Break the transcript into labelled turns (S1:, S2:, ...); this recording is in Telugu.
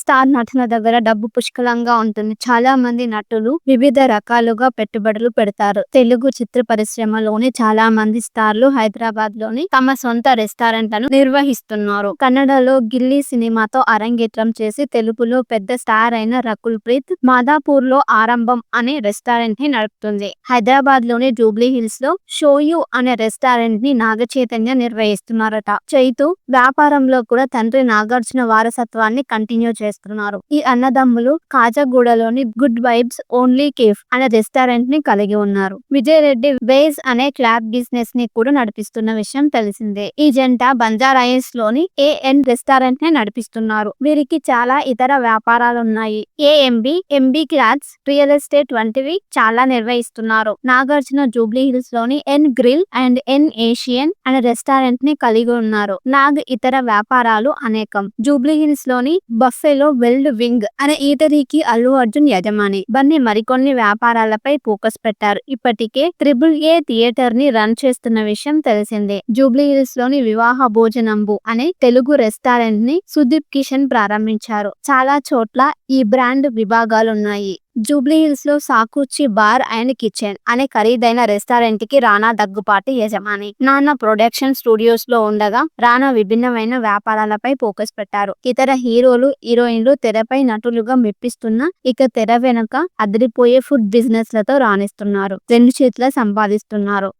S1: స్టార్ నటుల దగ్గర డబ్బు పుష్కలంగా ఉంటుంది. చాలా మంది నటులు వివిధ రకాలుగా పెట్టుబడులు పెడతారు. తెలుగు చిత్ర పరిశ్రమలోని చాలా మంది స్టార్లు హైదరాబాద్ లోని తమ సొంత రెస్టారెంట్లను నిర్వహిస్తున్నారు. కన్నడలో గిల్లీ సినిమాతో అరంగేట్రం చేసి తెలుగులో పెద్ద స్టార్ అయిన రకుల్ ప్రీత్ మాదాపూర్ లో ఆరంభం అనే రెస్టారెంట్ ని నడుపుతుంది. హైదరాబాద్ లోని జూబ్లీ హిల్స్ లో షోయు అనే రెస్టారెంట్ ని నాగ చైతన్య నిర్వహిస్తున్నారట. చైతు వ్యాపారంలో కూడా తండ్రి నాగార్జున వారసత్వాన్ని కంటిన్యూ చేస్తున్నారు. ఈ అన్నదమ్ములు కాజగూడలోని గుడ్ వైబ్స్ ఓన్లీ కేఫ్ అనే రెస్టారెంట్ ని కలిగి ఉన్నారు. విజయ్ రెడ్డి వేజ్ అనే క్లాబ్ బిజినెస్ ని కూడా నడిపిస్తున్న విషయం తెలిసిందే. ఈ జంట బంజారాయిల్స్ లోని ఏఎన్ రెస్టారెంట్ ని నడిపిస్తున్నారు. వీరికి చాలా ఇతర వ్యాపారాలున్నాయి. ఎంబీ క్లాత్స్, రియల్ ఎస్టేట్ వంటివి చాలా నిర్వహిస్తున్నారు. నాగార్జున జూబ్లీ హిల్స్ లోని ఎన్ గ్రిల్ అండ్ ఎన్ ఏషియన్ అనే రెస్టారెంట్ ని కలిగి ఉన్నారు. నాగ్ ఇతర వ్యాపారాలు అనేకం. జూబ్లీ హిల్స్ లోని బఫెలో వెల్డ్ వింగ్ అనే ఈటరీకి అల్లు అర్జున్ యజమాని. బన్నీ మరికొన్ని వ్యాపారాలపై ఫోకస్ పెట్టారు. ఇప్పటికే ఏ థియేటర్ ని రన్ చేస్తున్న విషయం తెలిసిందే. జూబ్లీ హిల్స్ లోని వివాహ భోజనంబు అనే తెలుగు రెస్టారెంట్ ని సుదీప్ కిషన్ ప్రారంభించారు. చాలా చోట్ల ఈ బ్రాండ్ విభాగాలున్నాయి. జూబ్లీ హిల్స్ లో సాకుచి బార్ అండ్ కిచెన్ అనే ఖరీదైన రెస్టారెంట్ కి రానా దగ్గుపాటి యజమాని. నాన్న ప్రొడక్షన్ స్టూడియోస్ లో ఉండగా రానా విభిన్నమైన వ్యాపారాలపై ఫోకస్ పెట్టారు. ఇతర హీరోలు, హీరోయిన్లు తెరపై నటులుగా మెప్పిస్తున్నా ఇక తెర వెనుక అదిరిపోయే ఫుడ్ బిజినెస్ లతో రాణిస్తున్నారు. రెండు చేతుల సంపాదిస్తున్నారు.